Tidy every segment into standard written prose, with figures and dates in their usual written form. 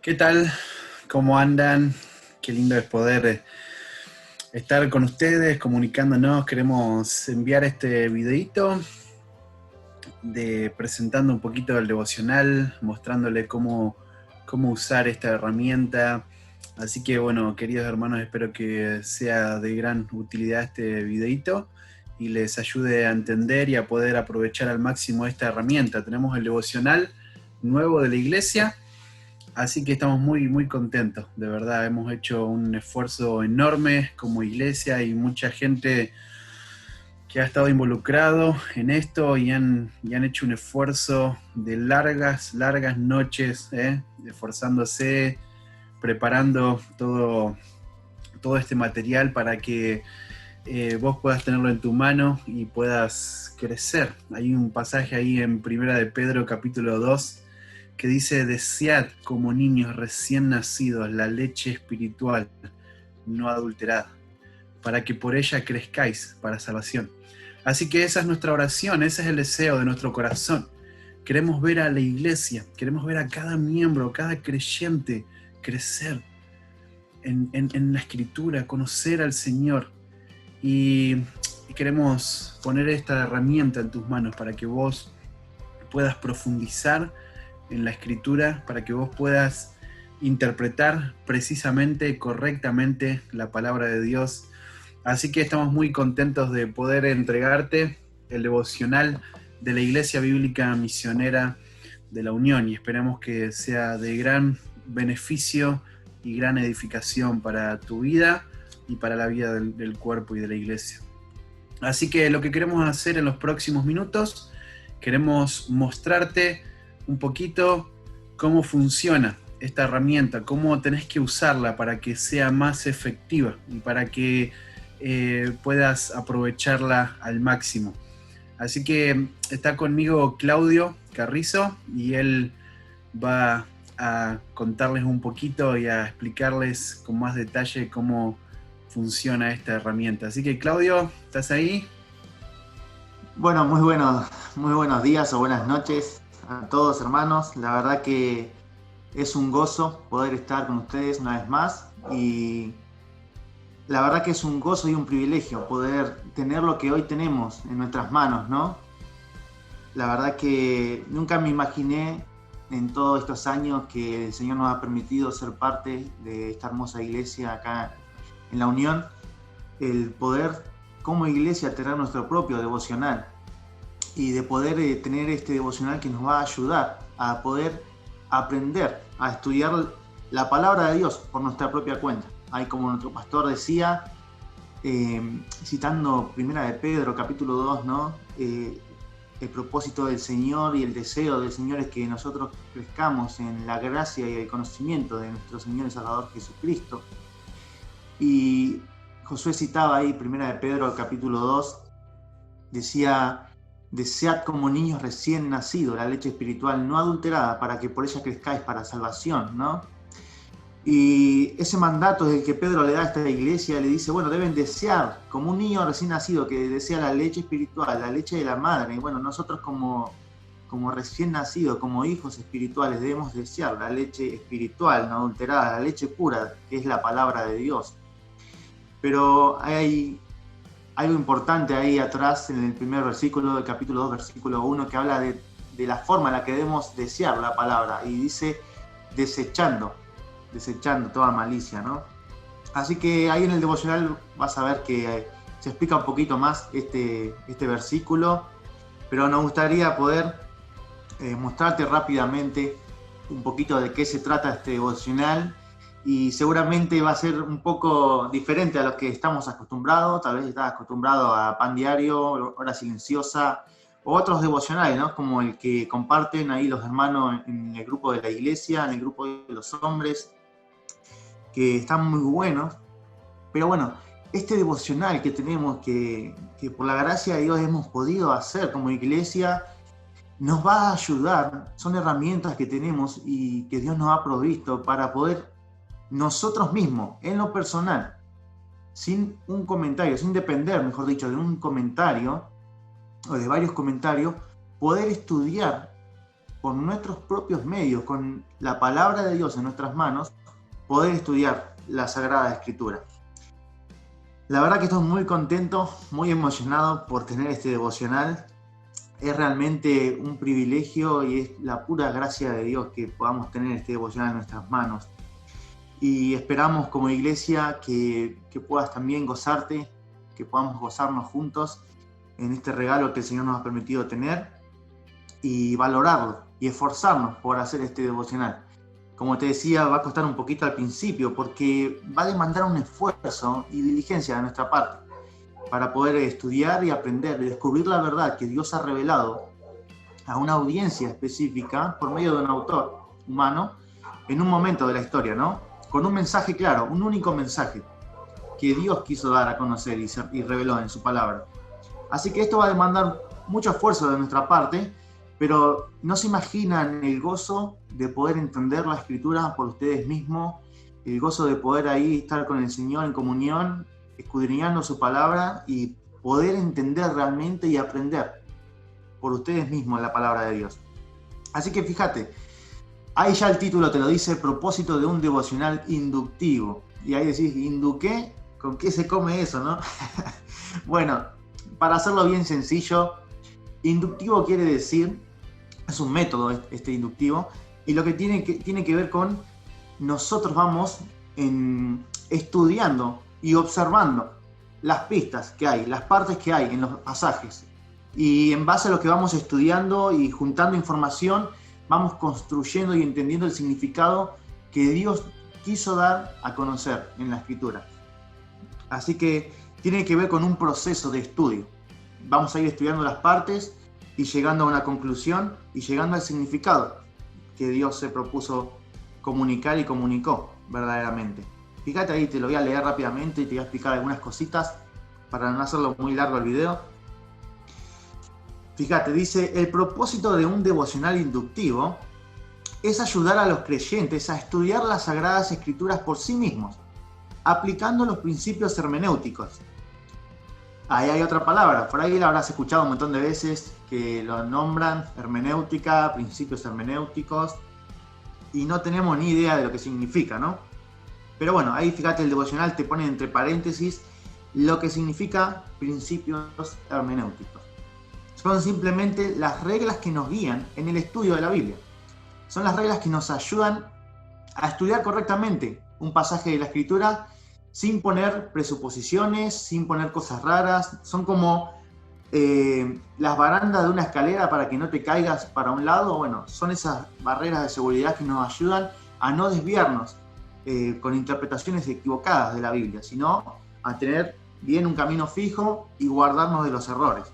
¿Qué tal? ¿Cómo andan? Qué lindo es poder estar con ustedes, comunicándonos. Queremos enviar este videito de presentando un poquito del devocional, mostrándole cómo usar esta herramienta. Así que bueno, queridos hermanos, espero que sea de gran utilidad este videito y les ayude a entender y a poder aprovechar al máximo esta herramienta. Tenemos el devocional nuevo de la iglesia. Así que estamos muy contentos, de verdad, hemos hecho un esfuerzo enorme como iglesia y mucha gente que ha estado involucrado en esto y han hecho un esfuerzo de largas noches, esforzándose, preparando todo este material para que vos puedas tenerlo en tu mano y puedas crecer. Hay un pasaje ahí en Primera de Pedro capítulo 2 que dice: desead como niños recién nacidos la leche espiritual no adulterada, para que por ella crezcáis para salvación. Así que esa es nuestra oración, ese es el deseo de nuestro corazón. Queremos ver a la iglesia, queremos ver a cada miembro, cada creyente crecer en la escritura, conocer al Señor. Y queremos poner esta herramienta en tus manos para que vos puedas profundizar en la escritura, para que vos puedas interpretar precisamente, correctamente la palabra de Dios. Así que estamos muy contentos de poder entregarte el devocional de la Iglesia Bíblica Misionera de la Unión y esperamos que sea de gran beneficio y gran edificación para tu vida y para la vida del cuerpo y de la iglesia. Así que lo que queremos hacer en los próximos minutos, queremos mostrarte un poquito cómo funciona esta herramienta, cómo tenés que usarla para que sea más efectiva y para que puedas aprovecharla al máximo. Así que está conmigo Claudio Carrizo y él va a contarles un poquito y a explicarles con más detalle cómo funciona esta herramienta. Así que Claudio, ¿estás ahí? Bueno, muy buenos días o buenas noches a todos, hermanos. La verdad que es un gozo poder estar con ustedes una vez más y la verdad que es un gozo y un privilegio poder tener lo que hoy tenemos en nuestras manos, ¿no? La verdad que nunca me imaginé en todos estos años que el Señor nos ha permitido ser parte de esta hermosa iglesia acá en la Unión, el poder como iglesia tener nuestro propio devocional y de poder tener este devocional que nos va a ayudar a poder aprender a estudiar la palabra de Dios por nuestra propia cuenta. Ahí, como nuestro pastor decía, citando Primera de Pedro capítulo 2, ¿no? El propósito del Señor y el deseo del Señor es que nosotros crezcamos en la gracia y el conocimiento de nuestro Señor y Salvador Jesucristo. Y Josué citaba ahí Primera de Pedro capítulo 2, decía: desead como niños recién nacidos la leche espiritual no adulterada, para que por ella crezcáis para salvación, ¿no? Y ese mandato es el que Pedro le da a esta iglesia, le dice, bueno, deben desear como un niño recién nacido que desea la leche espiritual, la leche de la madre. Y bueno, nosotros como recién nacidos, como hijos espirituales, debemos desear la leche espiritual no adulterada, la leche pura, que es la palabra de Dios. Pero hay algo importante ahí atrás en el primer versículo del capítulo 2, versículo 1, que habla de la forma en la que debemos desear la palabra, y dice desechando toda malicia, ¿no? Así que ahí en el devocional vas a ver que se explica un poquito más este versículo, pero nos gustaría poder mostrarte rápidamente un poquito de qué se trata este devocional, y seguramente va a ser un poco diferente a lo que estamos acostumbrados. Tal vez estás acostumbrado a Pan Diario, Hora Silenciosa o otros devocionales, ¿no? Como el que comparten ahí los hermanos en el grupo de la iglesia, en el grupo de los hombres, que están muy buenos. Pero bueno, este devocional que tenemos, que por la gracia de Dios hemos podido hacer como iglesia, nos va a ayudar. Son herramientas que tenemos y que Dios nos ha provisto para poder nosotros mismos, en lo personal, sin un comentario, sin depender, mejor dicho, de un comentario o de varios comentarios, poder estudiar por nuestros propios medios, con la palabra de Dios en nuestras manos, poder estudiar la Sagrada Escritura. La verdad que estoy muy contento, muy emocionado por tener este devocional. Es realmente un privilegio y es la pura gracia de Dios que podamos tener este devocional en nuestras manos. Y esperamos como iglesia que puedas también gozarte, que podamos gozarnos juntos en este regalo que el Señor nos ha permitido tener y valorarlo y esforzarnos por hacer este devocional. Como te decía, va a costar un poquito al principio porque va a demandar un esfuerzo y diligencia de nuestra parte para poder estudiar y aprender y descubrir la verdad que Dios ha revelado a una audiencia específica por medio de un autor humano en un momento de la historia, ¿no? Con un mensaje claro, un único mensaje que Dios quiso dar a conocer y reveló en su palabra. Así que esto va a demandar mucho esfuerzo de nuestra parte, pero no se imaginan el gozo de poder entender la Escritura por ustedes mismos, el gozo de poder ahí estar con el Señor en comunión, escudriñando su palabra y poder entender realmente y aprender por ustedes mismos la palabra de Dios. Así que fíjate, ahí ya el título te lo dice, propósito de un devocional inductivo. Y ahí decís, ¿induqué? ¿Con qué se come eso, no? Bueno, para hacerlo bien sencillo, inductivo quiere decir, es un método este inductivo, y lo que tiene que ver con nosotros vamos estudiando y observando las pistas que hay, las partes que hay en los pasajes. Y en base a lo que vamos estudiando y juntando información, vamos construyendo y entendiendo el significado que Dios quiso dar a conocer en la Escritura. Así que tiene que ver con un proceso de estudio. Vamos a ir estudiando las partes y llegando a una conclusión y llegando al significado que Dios se propuso comunicar y comunicó verdaderamente. Fíjate ahí, te lo voy a leer rápidamente y te voy a explicar algunas cositas para no hacerlo muy largo el video. Fíjate, dice, el propósito de un devocional inductivo es ayudar a los creyentes a estudiar las Sagradas Escrituras por sí mismos, aplicando los principios hermenéuticos. Ahí hay otra palabra, por ahí la habrás escuchado un montón de veces que lo nombran hermenéutica, principios hermenéuticos, y no tenemos ni idea de lo que significa, ¿no? Pero bueno, ahí fíjate, el devocional te pone entre paréntesis lo que significa principios hermenéuticos. Son simplemente las reglas que nos guían en el estudio de la Biblia. Son las reglas que nos ayudan a estudiar correctamente un pasaje de la Escritura sin poner presuposiciones, sin poner cosas raras. Son como las barandas de una escalera para que no te caigas para un lado. Bueno, son esas barreras de seguridad que nos ayudan a no desviarnos con interpretaciones equivocadas de la Biblia, sino a tener bien un camino fijo y guardarnos de los errores.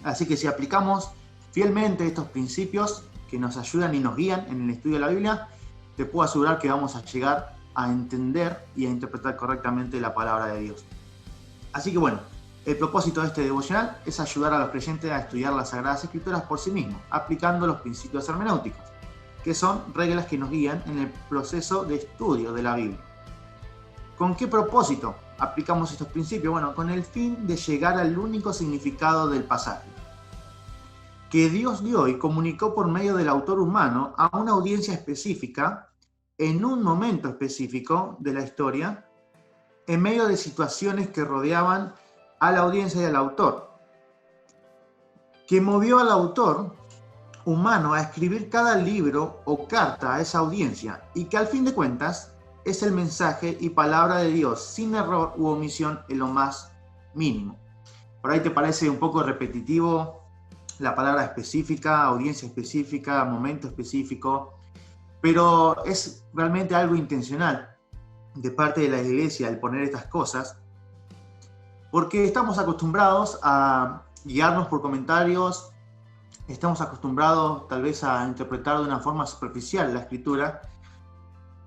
Así que si aplicamos fielmente estos principios que nos ayudan y nos guían en el estudio de la Biblia, te puedo asegurar que vamos a llegar a entender y a interpretar correctamente la palabra de Dios. Así que bueno, el propósito de este devocional es ayudar a los creyentes a estudiar las Sagradas Escrituras por sí mismos, aplicando los principios hermenéuticos, que son reglas que nos guían en el proceso de estudio de la Biblia. ¿Con qué propósito aplicamos estos principios? Bueno, con el fin de llegar al único significado del pasaje, que Dios dio y comunicó por medio del autor humano a una audiencia específica, en un momento específico de la historia, en medio de situaciones que rodeaban a la audiencia y al autor, que movió al autor humano a escribir cada libro o carta a esa audiencia, y que al fin de cuentas es el mensaje y palabra de Dios, sin error u omisión en lo más mínimo. Por ahí te parece un poco repetitivo la palabra específica, audiencia específica, momento específico, pero es realmente algo intencional de parte de la iglesia el poner estas cosas, porque estamos acostumbrados a guiarnos por comentarios, estamos acostumbrados tal vez a interpretar de una forma superficial la Escritura,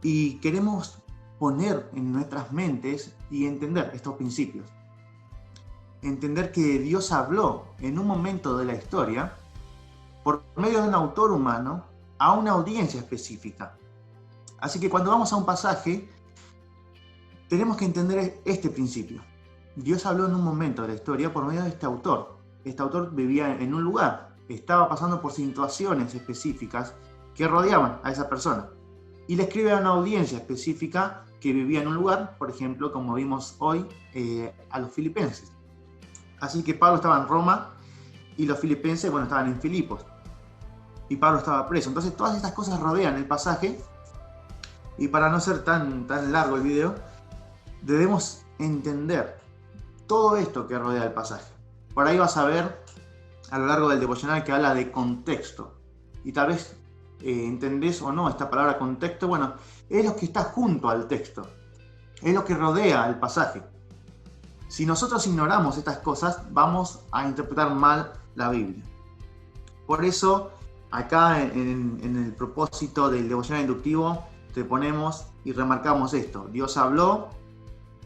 y queremos poner en nuestras mentes y entender estos principios. Entender que Dios habló en un momento de la historia por medio de un autor humano a una audiencia específica. Así que cuando vamos a un pasaje, tenemos que entender este principio. Dios habló en un momento de la historia por medio de este autor. Este autor vivía en un lugar, estaba pasando por situaciones específicas que rodeaban a esa persona. Y le escribe a una audiencia específica que vivía en un lugar, por ejemplo, como vimos hoy, a los filipenses. Así que Pablo estaba en Roma y los filipenses, bueno, estaban en Filipos. Y Pablo estaba preso. Entonces todas estas cosas rodean el pasaje. Y para no ser tan largo el video, debemos entender todo esto que rodea el pasaje. Por ahí vas a ver a lo largo del devocional que habla de contexto. Y tal vez entendés o no esta palabra contexto. Bueno, es lo que está junto al texto. Es lo que rodea el pasaje. Si nosotros ignoramos estas cosas, vamos a interpretar mal la Biblia. Por eso, acá en el propósito del devocional inductivo, te ponemos y remarcamos esto. Dios habló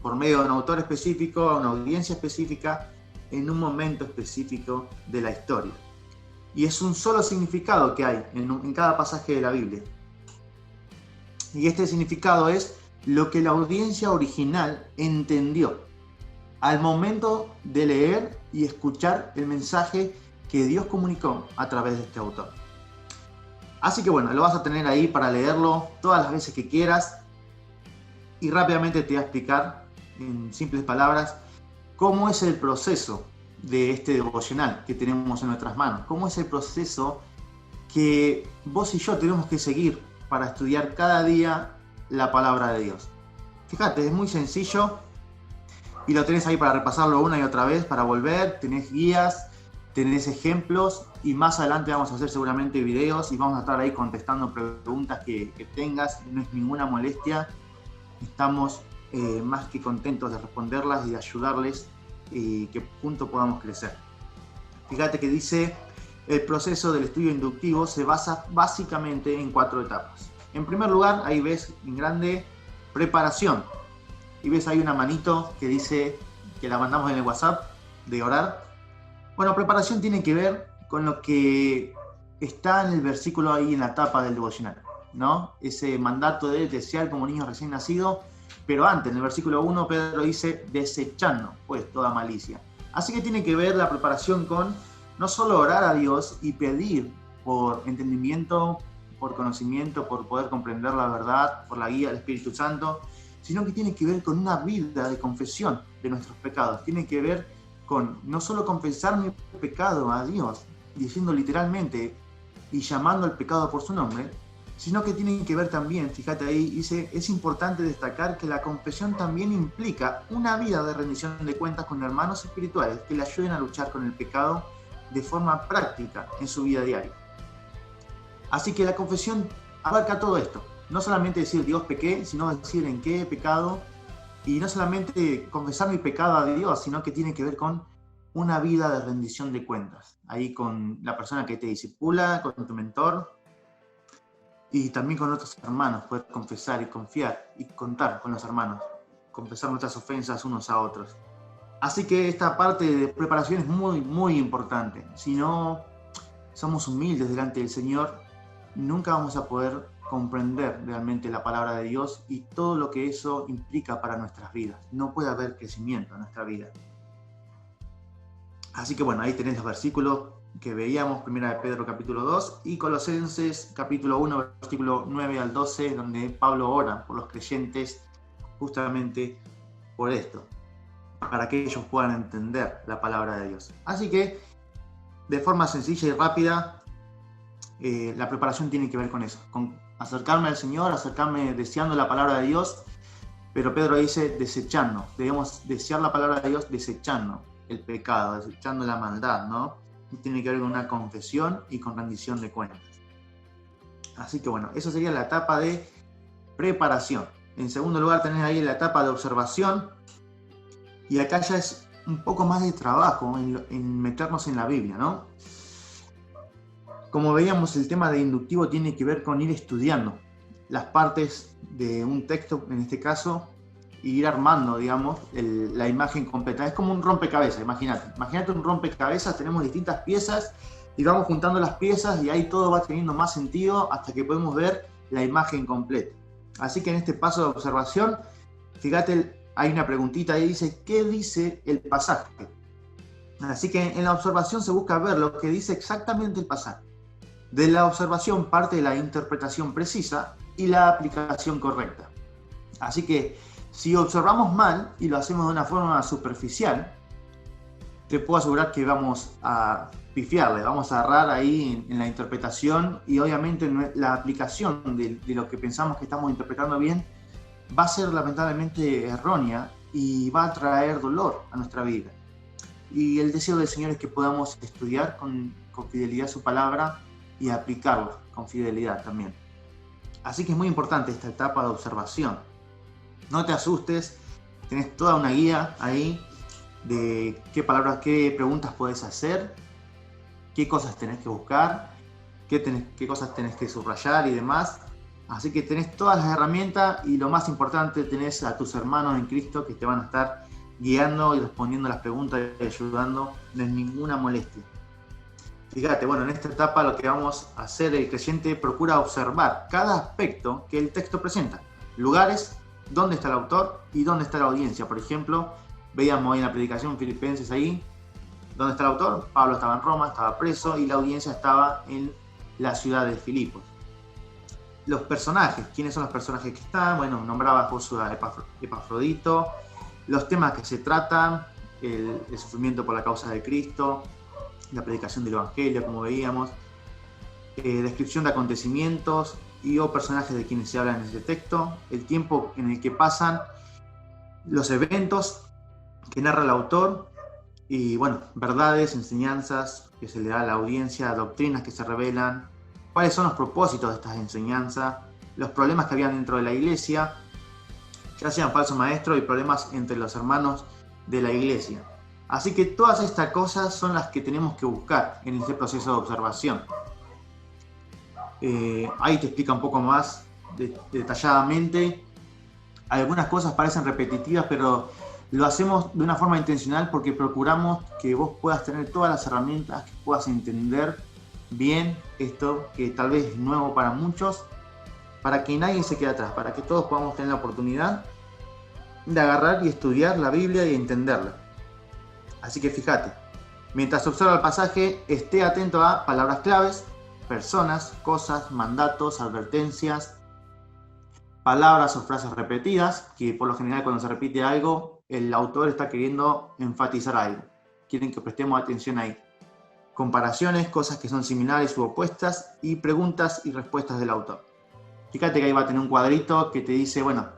por medio de un autor específico, una audiencia específica, en un momento específico de la historia. Y es un solo significado que hay en cada pasaje de la Biblia. Y este significado es lo que la audiencia original entendió al momento de leer y escuchar el mensaje que Dios comunicó a través de este autor. Así que bueno, lo vas a tener ahí para leerlo todas las veces que quieras. Y rápidamente te voy a explicar, en simples palabras, cómo es el proceso de este devocional que tenemos en nuestras manos. Cómo es el proceso que vos y yo tenemos que seguir para estudiar cada día la palabra de Dios. Fíjate, es muy sencillo y lo tenés ahí para repasarlo una y otra vez, para volver, tenés guías, tenés ejemplos y más adelante vamos a hacer seguramente videos y vamos a estar ahí contestando preguntas que tengas. No es ninguna molestia, estamos más que contentos de responderlas y de ayudarles y que juntos podamos crecer. Fíjate que dice, el proceso del estudio inductivo se basa básicamente en 4 etapas. En primer lugar, ahí ves en grande, preparación. Y ves ahí una manito que dice, que la mandamos en el WhatsApp, de orar. Bueno, preparación tiene que ver con lo que está en el versículo ahí en la tapa del devocional, ¿no? Ese mandato de desear como niños recién nacidos, pero antes, en el versículo 1, Pedro dice, desechando pues toda malicia. Así que tiene que ver la preparación con no solo orar a Dios y pedir por entendimiento, por conocimiento, por poder comprender la verdad, por la guía del Espíritu Santo, sino que tiene que ver con una vida de confesión de nuestros pecados. Tiene que ver con no solo confesar mi pecado a Dios, diciendo literalmente y llamando al pecado por su nombre, sino que tiene que ver también, fíjate ahí, dice, es importante destacar que la confesión también implica una vida de rendición de cuentas con hermanos espirituales que le ayuden a luchar con el pecado de forma práctica en su vida diaria. Así que la confesión abarca todo esto. No solamente decir Dios pequé, sino decir en qué he pecado. Y no solamente confesar mi pecado a Dios, sino que tiene que ver con una vida de rendición de cuentas. Ahí con la persona que te discipula, con tu mentor. Y también con otros hermanos. Poder confesar y confiar y contar con los hermanos. Confesar nuestras ofensas unos a otros. Así que esta parte de preparación es muy, muy importante. Si no somos humildes delante del Señor, nunca vamos a poder comprender realmente la palabra de Dios y todo lo que eso implica para nuestras vidas. No puede haber crecimiento en nuestra vida. Así que bueno, ahí tenés los versículos que veíamos, 1 de Pedro capítulo 2 y Colosenses capítulo 1, versículo 9 al 12, donde Pablo ora por los creyentes justamente por esto, para que ellos puedan entender la palabra de Dios. Así que, de forma sencilla y rápida, la preparación tiene que ver con eso, con acercarme al Señor, acercarme deseando la palabra de Dios, pero Pedro dice desechando, debemos desear la palabra de Dios desechando el pecado, desechando la maldad, ¿no? Y tiene que ver con una confesión y con rendición de cuentas. Así que bueno, eso sería la etapa de preparación. En segundo lugar tenés ahí la etapa de observación, y acá ya es un poco más de trabajo en meternos en la Biblia, ¿no? Como veíamos, el tema de inductivo tiene que ver con ir estudiando las partes de un texto, en este caso, y ir armando, digamos, la imagen completa. Es como un rompecabezas, imagínate un rompecabezas, tenemos distintas piezas y vamos juntando las piezas y ahí todo va teniendo más sentido hasta que podemos ver la imagen completa. Así que en este paso de observación, fíjate, hay una preguntita ahí, dice, ¿qué dice el pasaje? Así que en la observación se busca ver lo que dice exactamente el pasaje. De la observación parte la interpretación precisa y la aplicación correcta. Así que si observamos mal y lo hacemos de una forma superficial, te puedo asegurar que vamos a pifiarle, vamos a errar ahí en la interpretación, y obviamente la aplicación de lo que pensamos que estamos interpretando bien va a ser lamentablemente errónea y va a traer dolor a nuestra vida. Y el deseo del Señor es que podamos estudiar con fidelidad su palabra y aplicarla con fidelidad también. Así que es muy importante esta etapa de observación. No te asustes, tenés toda una guía ahí de qué palabras, qué preguntas puedes hacer, qué cosas tenés que buscar, qué cosas tenés que subrayar y demás. Así que tenés todas las herramientas, y lo más importante, tenés a tus hermanos en Cristo que te van a estar guiando y respondiendo las preguntas y ayudando. No es ninguna molestia. Fíjate, bueno, en esta etapa lo que vamos a hacer, el creyente procura observar cada aspecto que el texto presenta. Lugares, dónde está el autor y dónde está la audiencia. Por ejemplo, veíamos hoy en la predicación Filipenses ahí, ¿dónde está el autor? Pablo estaba en Roma, estaba preso, y la audiencia estaba en la ciudad de Filipos. Los personajes, ¿quiénes son los personajes que están? Bueno, nombraba a Josué a Epafrodito, los temas que se tratan, el sufrimiento por la causa de Cristo, la predicación del Evangelio, como veíamos, descripción de acontecimientos o personajes de quienes se habla en este texto, el tiempo en el que pasan, los eventos que narra el autor, y bueno, verdades, enseñanzas que se le da a la audiencia, doctrinas que se revelan, cuáles son los propósitos de estas enseñanzas, los problemas que habían dentro de la iglesia, ya sean falsos maestros y problemas entre los hermanos de la iglesia. Así que todas estas cosas son las que tenemos que buscar en este proceso de observación. Ahí te explica un poco más detalladamente. Algunas cosas parecen repetitivas, pero lo hacemos de una forma intencional porque procuramos que vos puedas tener todas las herramientas, que puedas entender bien esto que tal vez es nuevo para muchos, para que nadie se quede atrás, para que todos podamos tener la oportunidad de agarrar y estudiar la Biblia y entenderla. Así que fíjate, mientras observa el pasaje, esté atento a palabras claves, personas, cosas, mandatos, advertencias, palabras o frases repetidas, que por lo general cuando se repite algo, el autor está queriendo enfatizar algo. Quieren que prestemos atención ahí. Comparaciones, cosas que son similares u opuestas, y preguntas y respuestas del autor. Fíjate que ahí va a tener un cuadrito que te dice, bueno,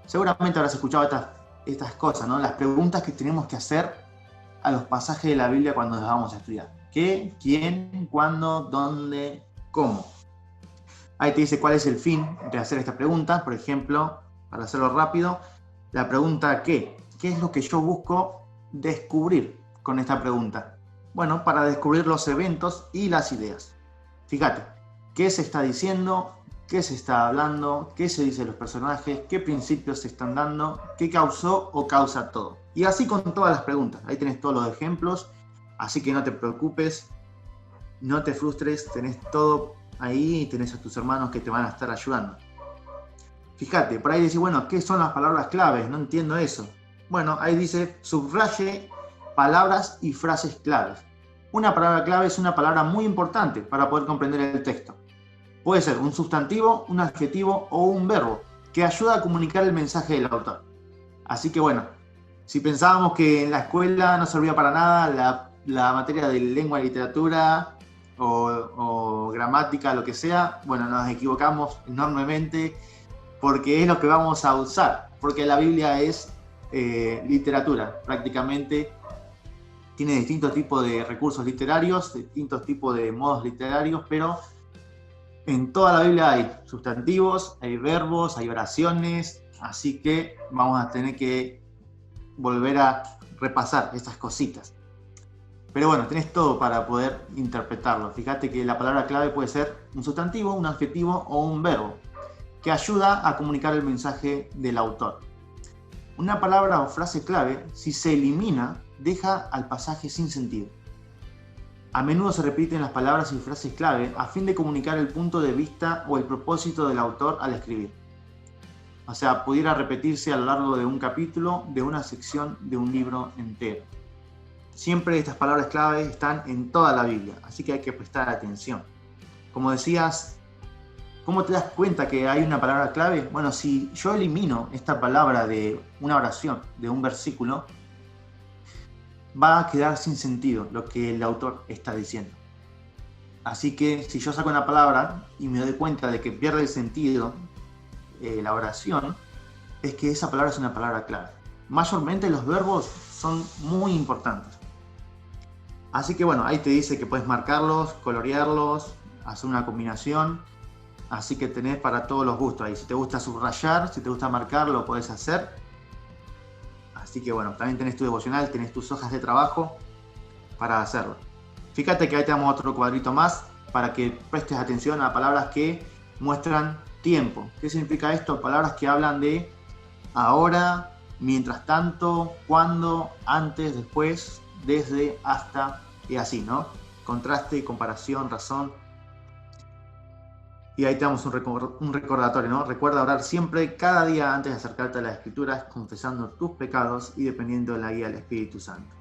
seguramente habrás escuchado estas cosas, ¿no? Las preguntas que tenemos que hacer a los pasajes de la Biblia cuando los vamos a estudiar. ¿Qué? ¿Quién? ¿Cuándo? ¿Dónde? ¿Cómo? Ahí te dice cuál es el fin de hacer esta pregunta. Por ejemplo, para hacerlo rápido, la pregunta ¿qué? ¿Qué es lo que yo busco descubrir con esta pregunta? Bueno, para descubrir los eventos y las ideas. Fíjate, ¿qué se está diciendo? ¿Qué se está hablando? ¿Qué se dice de los personajes? ¿Qué principios se están dando? ¿Qué causó o causa todo? Y así con todas las preguntas. Ahí tenés todos los ejemplos, así que no te preocupes, no te frustres, tenés todo ahí y tenés a tus hermanos que te van a estar ayudando. Fíjate, por ahí dice, bueno, ¿qué son las palabras claves? No entiendo eso. Bueno, ahí dice, subraye palabras y frases claves. Una palabra clave es una palabra muy importante para poder comprender el texto. Puede ser un sustantivo, un adjetivo o un verbo que ayuda a comunicar el mensaje del autor. Así que bueno, si pensábamos que en la escuela no servía para nada la materia de lengua y literatura o gramática, lo que sea, bueno, nos equivocamos enormemente, porque es lo que vamos a usar, porque la Biblia es literatura, prácticamente tiene distintos tipos de recursos literarios, distintos tipos de modos literarios, pero en toda la Biblia hay sustantivos, hay verbos, hay oraciones, así que vamos a tener que volver a repasar estas cositas. Pero bueno, tenés todo para poder interpretarlo. Fíjate que la palabra clave puede ser un sustantivo, un adjetivo o un verbo, que ayuda a comunicar el mensaje del autor. Una palabra o frase clave, si se elimina, deja al pasaje sin sentido. A menudo se repiten las palabras y frases clave a fin de comunicar el punto de vista o el propósito del autor al escribir. O sea, pudiera repetirse a lo largo de un capítulo, de una sección de un libro entero. siempre estas palabras clave están en toda la Biblia, así que hay que prestar atención. Como decías, ¿cómo te das cuenta que hay una palabra clave? Bueno, si yo elimino esta palabra de una oración, de un versículo, va a quedar sin sentido lo que el autor está diciendo. Así que si yo saco una palabra y me doy cuenta de que pierde el sentido la oración, es que esa palabra es una palabra clave. Mayormente los verbos son muy importantes. Así que bueno, ahí te dice que puedes marcarlos, colorearlos, hacer una combinación. Así que tenés para todos los gustos ahí. Si te gusta subrayar, si te gusta marcar, lo podés hacer. Así que bueno, también tenés tu devocional, tenés tus hojas de trabajo para hacerlo. Fíjate que ahí te damos otro cuadrito más para que prestes atención a palabras que muestran tiempo. ¿Qué significa esto? Palabras que hablan de ahora, mientras tanto, cuando, antes, después, desde, hasta y así, ¿no? Contraste, comparación, razón. Y ahí te damos un recordatorio, ¿no? Recuerda orar siempre, cada día antes de acercarte a las Escrituras, confesando tus pecados y dependiendo de la guía del Espíritu Santo.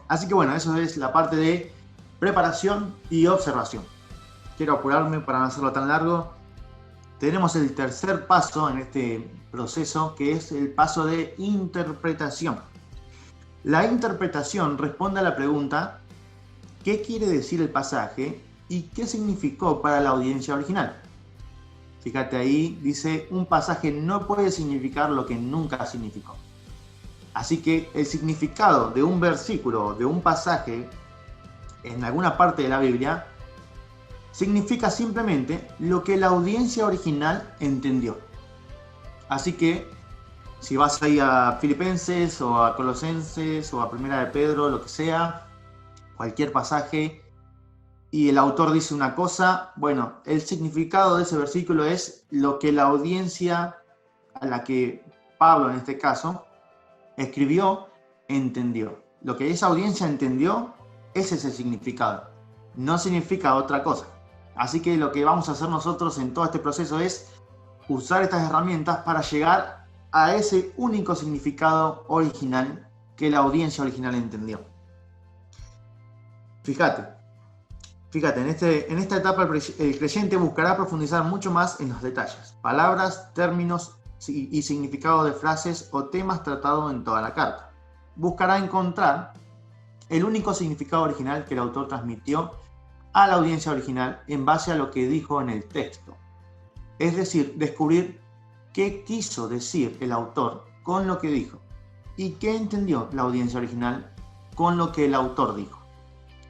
Así que bueno, eso es la parte de preparación y observación. Quiero apurarme para no hacerlo tan largo. Tenemos el tercer paso en este proceso, que es el paso de interpretación. La interpretación responde a la pregunta, ¿qué quiere decir el pasaje y qué significó para la audiencia original? Fíjate ahí, dice, un pasaje no puede significar lo que nunca significó. Así que el significado de un versículo, de un pasaje, en alguna parte de la Biblia, significa simplemente lo que la audiencia original entendió. Así que, si vas ahí a Filipenses o a Colosenses o a Primera de Pedro, lo que sea, cualquier pasaje, y el autor dice una cosa, bueno, el significado de ese versículo es lo que la audiencia a la que Pablo, en este caso, escribió, entendió. Lo que esa audiencia entendió, ese es el significado. No significa otra cosa. Así que lo que vamos a hacer nosotros en todo este proceso es usar estas herramientas para llegar a ese único significado original que la audiencia original entendió. Fíjate, en esta etapa el creyente buscará profundizar mucho más en los detalles, palabras, términos y significado de frases o temas tratados en toda la carta. Buscará encontrar el único significado original que el autor transmitió a la audiencia original en base a lo que dijo en el texto. Es decir, descubrir qué quiso decir el autor con lo que dijo y qué entendió la audiencia original con lo que el autor dijo.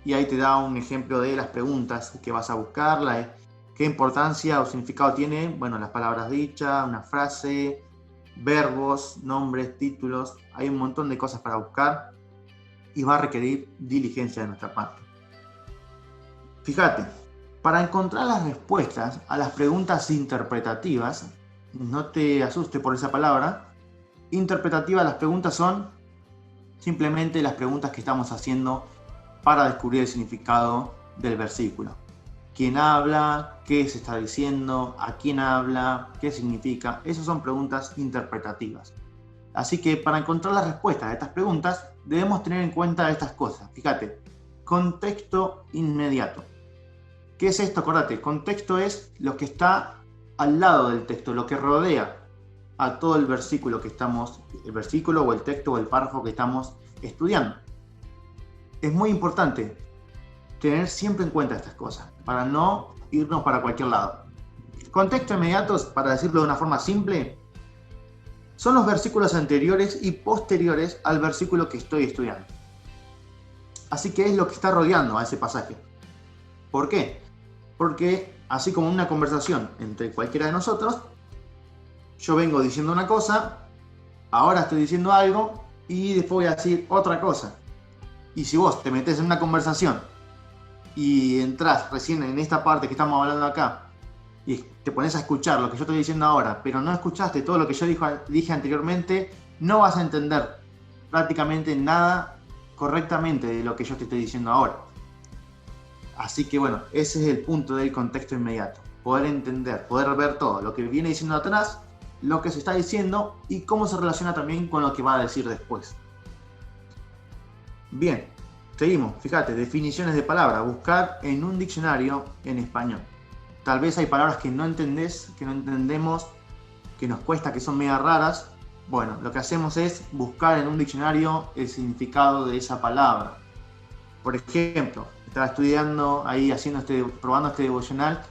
Y ahí te da un ejemplo de las preguntas que vas a buscar, qué importancia o significado tiene, bueno, las palabras dichas, una frase, verbos, nombres, títulos, hay un montón de cosas para buscar y va a requerir diligencia de nuestra parte. Fíjate, para encontrar las respuestas a las preguntas interpretativas, no te asustes por esa palabra, interpretativas las preguntas son simplemente las preguntas que estamos haciendo para descubrir el significado del versículo. ¿Quién habla? ¿Qué se está diciendo? ¿A quién habla? ¿Qué significa? Esas son preguntas interpretativas. Así que para encontrar las respuestas a estas preguntas debemos tener en cuenta estas cosas. Fíjate, contexto inmediato. ¿Qué es esto? Acordate, contexto es lo que está al lado del texto, lo que rodea a todo el versículo o el texto o el párrafo que estamos estudiando. Es muy importante tener siempre en cuenta estas cosas, para no irnos para cualquier lado. Contexto inmediato, para decirlo de una forma simple, son los versículos anteriores y posteriores al versículo que estoy estudiando. Así que es lo que está rodeando a ese pasaje. ¿Por qué? Porque así como una conversación entre cualquiera de nosotros, yo vengo diciendo una cosa, ahora estoy diciendo algo y después voy a decir otra cosa. Y si vos te metés en una conversación y entras recién en esta parte que estamos hablando acá y te pones a escuchar lo que yo estoy diciendo ahora, pero no escuchaste todo lo que yo dije anteriormente, no vas a entender prácticamente nada correctamente de lo que yo te estoy diciendo ahora. Así que bueno, ese es el punto del contexto inmediato. Poder entender, poder ver todo, lo que viene diciendo atrás, lo que se está diciendo y cómo se relaciona también con lo que va a decir después. Bien, seguimos. Fíjate, definiciones de palabra. Buscar en un diccionario en español. Tal vez hay palabras que no entendés, que no entendemos, que nos cuesta, que son medio raras. Bueno, lo que hacemos es buscar en un diccionario el significado de esa palabra. Por ejemplo, estaba estudiando ahí, probando este devocional,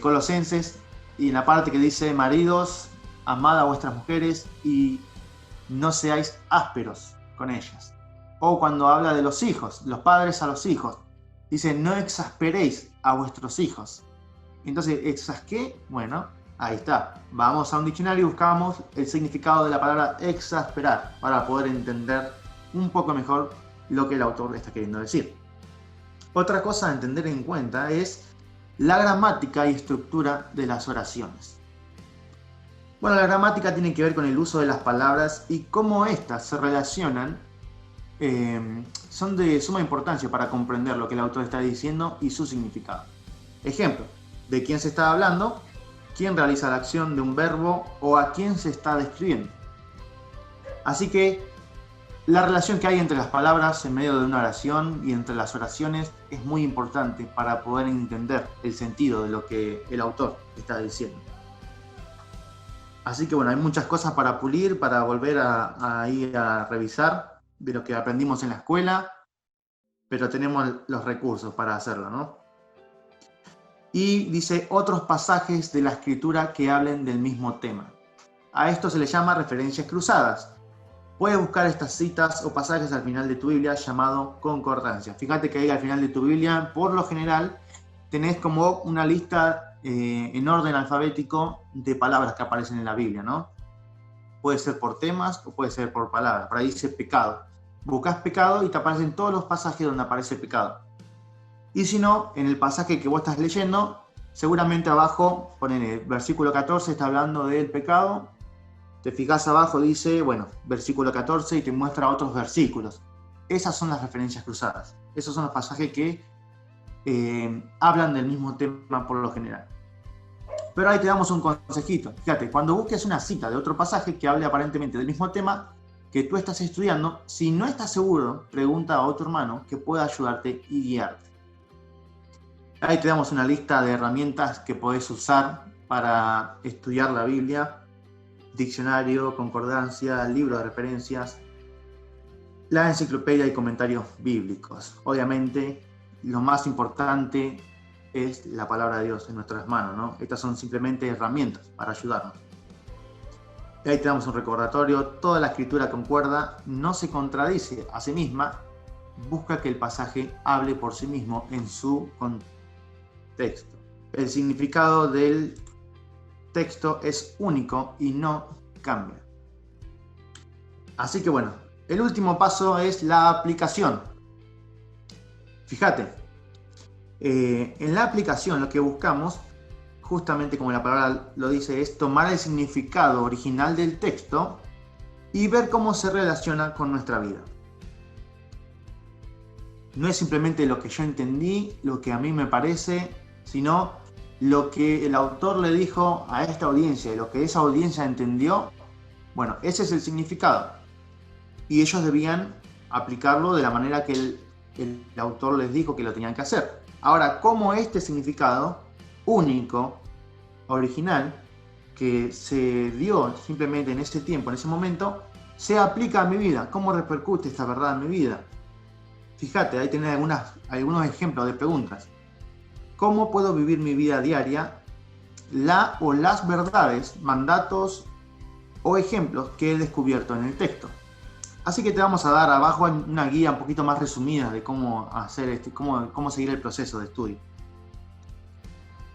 Colosenses, y en la parte que dice: maridos, amad a vuestras mujeres y no seáis ásperos con ellas. O cuando habla de los hijos, los padres a los hijos, dice: no exasperéis a vuestros hijos. Entonces, ¿exas qué? Bueno, ahí está. Vamos a un diccionario y buscamos el significado de la palabra exasperar para poder entender un poco mejor lo que el autor está queriendo decir. Otra cosa a entender en cuenta es la gramática y estructura de las oraciones. Bueno, la gramática tiene que ver con el uso de las palabras y cómo éstas se relacionan. Son de suma importancia para comprender lo que el autor está diciendo y su significado. Ejemplo, ¿de quién se está hablando? ¿Quién realiza la acción de un verbo o a quién se está describiendo? Así que la relación que hay entre las palabras en medio de una oración y entre las oraciones es muy importante para poder entender el sentido de lo que el autor está diciendo. Así que bueno, hay muchas cosas para pulir, para volver a ir a revisar de lo que aprendimos en la escuela, pero tenemos los recursos para hacerlo, ¿no? Y dice otros pasajes de la escritura que hablen del mismo tema. A esto se le llama referencias cruzadas. Puedes buscar estas citas o pasajes al final de tu Biblia llamado concordancia. Fíjate que ahí al final de tu Biblia, por lo general, tenés como una lista en orden alfabético de palabras que aparecen en la Biblia, ¿no? Puede ser por temas o puede ser por palabras. Por ahí dice pecado. Buscas pecado y te aparecen todos los pasajes donde aparece pecado. Y si no, en el pasaje que vos estás leyendo, seguramente abajo, ponen el versículo 14, está hablando del pecado. Te fijas abajo, dice, bueno, versículo 14 y te muestra otros versículos. Esas son las referencias cruzadas. Esos son los pasajes que hablan del mismo tema por lo general. Pero ahí te damos un consejito. Fíjate, cuando busques una cita de otro pasaje que hable aparentemente del mismo tema que tú estás estudiando, si no estás seguro, pregunta a otro hermano que pueda ayudarte y guiarte. Ahí te damos una lista de herramientas que podés usar para estudiar la Biblia: diccionario, concordancia, libro de referencias, la enciclopedia y comentarios bíblicos. Obviamente, lo más importante es la palabra de Dios en nuestras manos, ¿no? Estas son simplemente herramientas para ayudarnos. Y ahí te damos un recordatorio: toda la escritura concuerda, no se contradice a sí misma, busca que el pasaje hable por sí mismo en su contexto. El significado del texto es único y no cambia. Así que bueno, el último paso es la aplicación. Fíjate, en la aplicación lo que buscamos, justamente como la palabra lo dice, es tomar el significado original del texto y ver cómo se relaciona con nuestra vida. No es simplemente lo que yo entendí, lo que a mí me parece, sino lo que el autor le dijo a esta audiencia y lo que esa audiencia entendió. Bueno, ese es el significado. Y ellos debían aplicarlo de la manera que el autor les dijo que lo tenían que hacer. Ahora, ¿cómo este significado único, original, que se dio simplemente en ese tiempo, en ese momento, se aplica a mi vida? ¿Cómo repercute esta verdad en mi vida? Fíjate, ahí tenés algunos ejemplos de preguntas. ¿Cómo puedo vivir mi vida diaria? Las verdades, mandatos o ejemplos que he descubierto en el texto. Así que te vamos a dar abajo una guía un poquito más resumida de cómo hacer cómo seguir el proceso de estudio.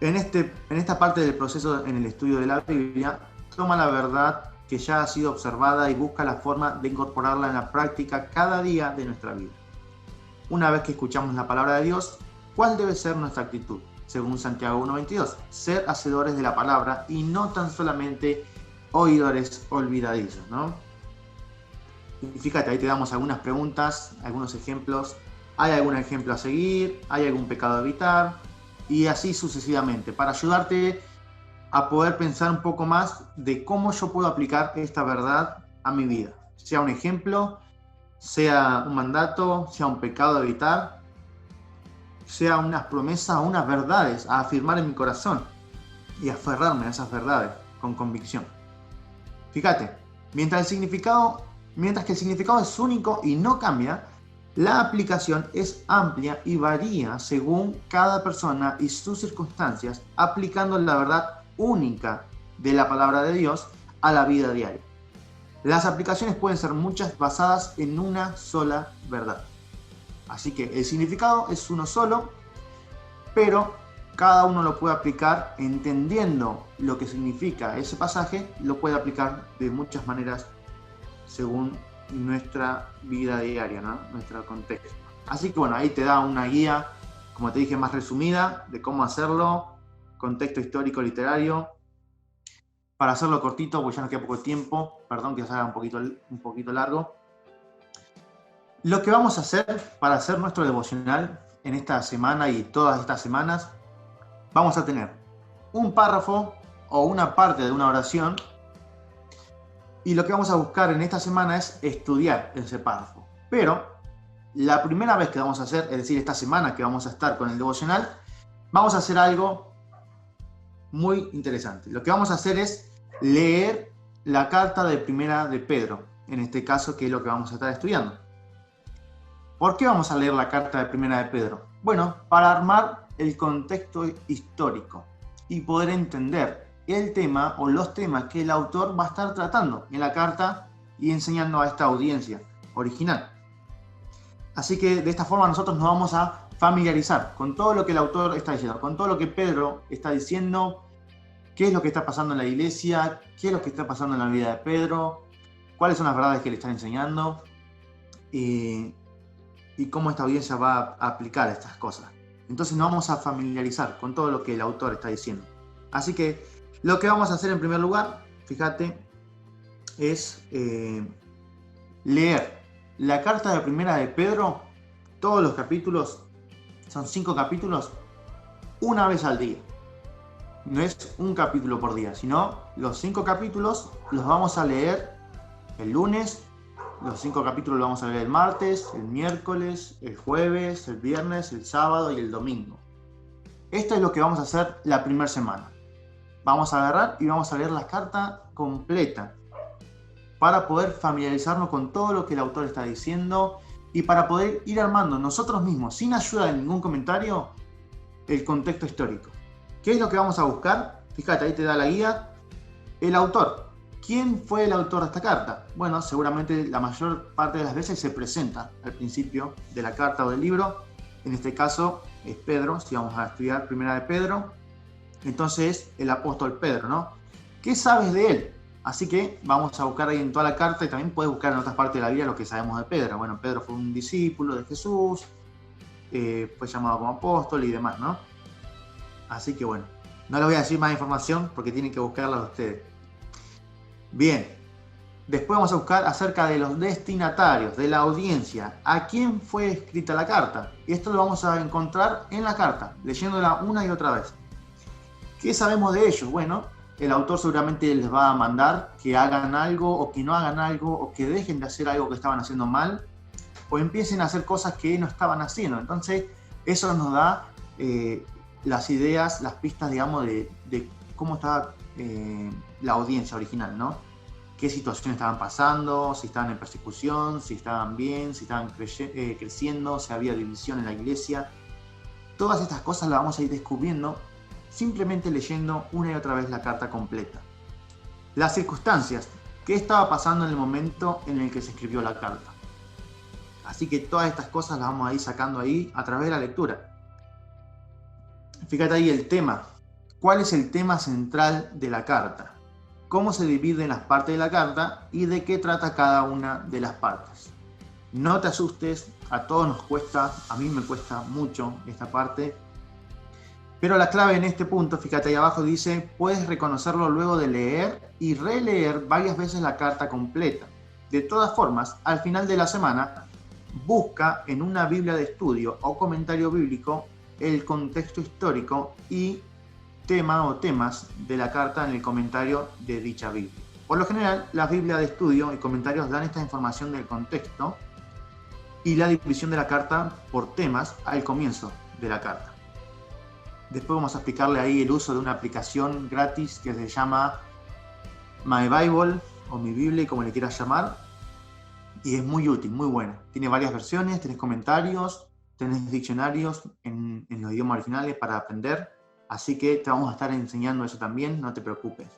En esta parte del proceso en el estudio de la Biblia, toma la verdad que ya ha sido observada y busca la forma de incorporarla en la práctica cada día de nuestra vida. Una vez que escuchamos la palabra de Dios, ¿cuál debe ser nuestra actitud? Según Santiago 1:22, ser hacedores de la palabra y no tan solamente oidores olvidadizos, ¿no? Y fíjate, ahí te damos algunas preguntas, algunos ejemplos. ¿Hay algún ejemplo a seguir? ¿Hay algún pecado a evitar? Y así sucesivamente, para ayudarte a poder pensar un poco más de cómo yo puedo aplicar esta verdad a mi vida. Sea un ejemplo, sea un mandato, sea un pecado a evitar, sea unas promesas o unas verdades a afirmar en mi corazón y aferrarme a esas verdades con convicción. Fíjate, mientras que el significado es único y no cambia, la aplicación es amplia y varía según cada persona y sus circunstancias, aplicando la verdad única de la palabra de Dios a la vida diaria. Las aplicaciones pueden ser muchas basadas en una sola verdad. Así que el significado es uno solo, pero cada uno lo puede aplicar entendiendo lo que significa ese pasaje, lo puede aplicar de muchas maneras según nuestra vida diaria, ¿no? Nuestro contexto. Así que bueno, ahí te da una guía, como te dije, más resumida de cómo hacerlo, contexto histórico literario. Para hacerlo cortito, porque ya nos queda poco tiempo, perdón que se haga un poquito largo. Lo que vamos a hacer para hacer nuestro devocional en esta semana y todas estas semanas, vamos a tener un párrafo o una parte de una oración, y lo que vamos a buscar en esta semana es estudiar ese párrafo. Pero la primera vez que vamos a hacer, es decir, esta semana que vamos a estar con el devocional, vamos a hacer algo muy interesante. Lo que vamos a hacer es leer la carta de Primera de Pedro, en este caso, que es lo que vamos a estar estudiando. ¿Por qué vamos a leer la carta de Primera de Pedro? Bueno, para armar el contexto histórico y poder entender el tema o los temas que el autor va a estar tratando en la carta y enseñando a esta audiencia original. Así que de esta forma nosotros nos vamos a familiarizar con todo lo que el autor está diciendo, con todo lo que Pedro está diciendo, qué es lo que está pasando en la iglesia, qué es lo que está pasando en la vida de Pedro, cuáles son las verdades que le están enseñando y cómo esta audiencia va a aplicar estas cosas. Entonces nos vamos a familiarizar con todo lo que el autor está diciendo. Así que lo que vamos a hacer en primer lugar, fíjate, es leer la carta de Primera de Pedro, todos los capítulos, son 5 capítulos, una vez al día. No es un capítulo por día, sino los 5 capítulos los vamos a leer el lunes, los 5 capítulos los vamos a leer el martes, el miércoles, el jueves, el viernes, el sábado y el domingo. Esto es lo que vamos a hacer la primera semana. Vamos a agarrar y vamos a leer la carta completa para poder familiarizarnos con todo lo que el autor está diciendo y para poder ir armando nosotros mismos, sin ayuda de ningún comentario, el contexto histórico. ¿Qué es lo que vamos a buscar? Fíjate, ahí te da la guía. El autor. ¿Quién fue el autor de esta carta? Bueno, seguramente la mayor parte de las veces se presenta al principio de la carta o del libro. En este caso es Pedro, si vamos a estudiar Primera de Pedro. Entonces el apóstol Pedro, ¿no? ¿Qué sabes de él? Así que vamos a buscar ahí en toda la carta y también puedes buscar en otras partes de la Biblia lo que sabemos de Pedro. Bueno, Pedro fue un discípulo de Jesús, fue llamado como apóstol y demás, ¿no? Así que bueno, no les voy a decir más información porque tienen que buscarla ustedes. Bien, después vamos a buscar acerca de los destinatarios, de la audiencia, a quién fue escrita la carta. Y esto lo vamos a encontrar en la carta, leyéndola una y otra vez. ¿Qué sabemos de ellos? Bueno, el autor seguramente les va a mandar que hagan algo o que no hagan algo o que dejen de hacer algo que estaban haciendo mal o empiecen a hacer cosas que no estaban haciendo. Entonces, eso nos da las ideas, las pistas, digamos, de cómo estaba la audiencia original, ¿no? Qué situaciones estaban pasando, si estaban en persecución, si estaban bien, si estaban creciendo, si había división en la iglesia. Todas estas cosas las vamos a ir descubriendo simplemente leyendo una y otra vez la carta completa. Las circunstancias, qué estaba pasando en el momento en el que se escribió la carta. Así que todas estas cosas las vamos a ir sacando ahí a través de la lectura. Fíjate ahí el tema. ¿Cuál es el tema central de la carta? ¿Cómo se dividen las partes de la carta y de qué trata cada una de las partes? No te asustes, a todos nos cuesta, a mí me cuesta mucho esta parte. Pero la clave en este punto, fíjate ahí abajo, dice, puedes reconocerlo luego de leer y releer varias veces la carta completa. De todas formas, al final de la semana, busca en una Biblia de estudio o comentario bíblico el contexto histórico y tema o temas de la carta en el comentario de dicha Biblia. Por lo general, las Biblias de estudio y comentarios dan esta información del contexto y la división de la carta por temas al comienzo de la carta. Después vamos a explicarle ahí el uso de una aplicación gratis que se llama My Bible o Mi Biblia, como le quieras llamar, y es muy útil, muy buena. Tiene varias versiones, tenés comentarios, tenés diccionarios en los idiomas originales para aprender, así que te vamos a estar enseñando eso también, no te preocupes.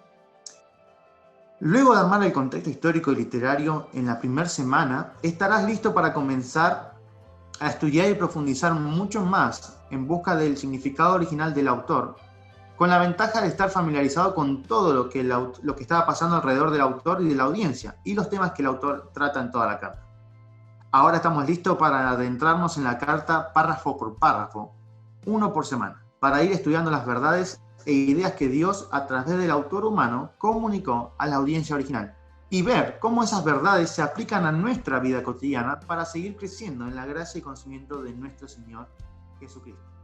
Luego de armar el contexto histórico y literario en la primera semana, estarás listo para comenzar a estudiar y profundizar mucho más en busca del significado original del autor, con la ventaja de estar familiarizado con todo lo que estaba pasando alrededor del autor y de la audiencia, y los temas que el autor trata en toda la carta. Ahora estamos listos para adentrarnos en la carta párrafo por párrafo, uno por semana, para ir estudiando las verdades e ideas que Dios, a través del autor humano, comunicó a la audiencia original, y ver cómo esas verdades se aplican a nuestra vida cotidiana para seguir creciendo en la gracia y conocimiento de nuestro Señor Jesucristo.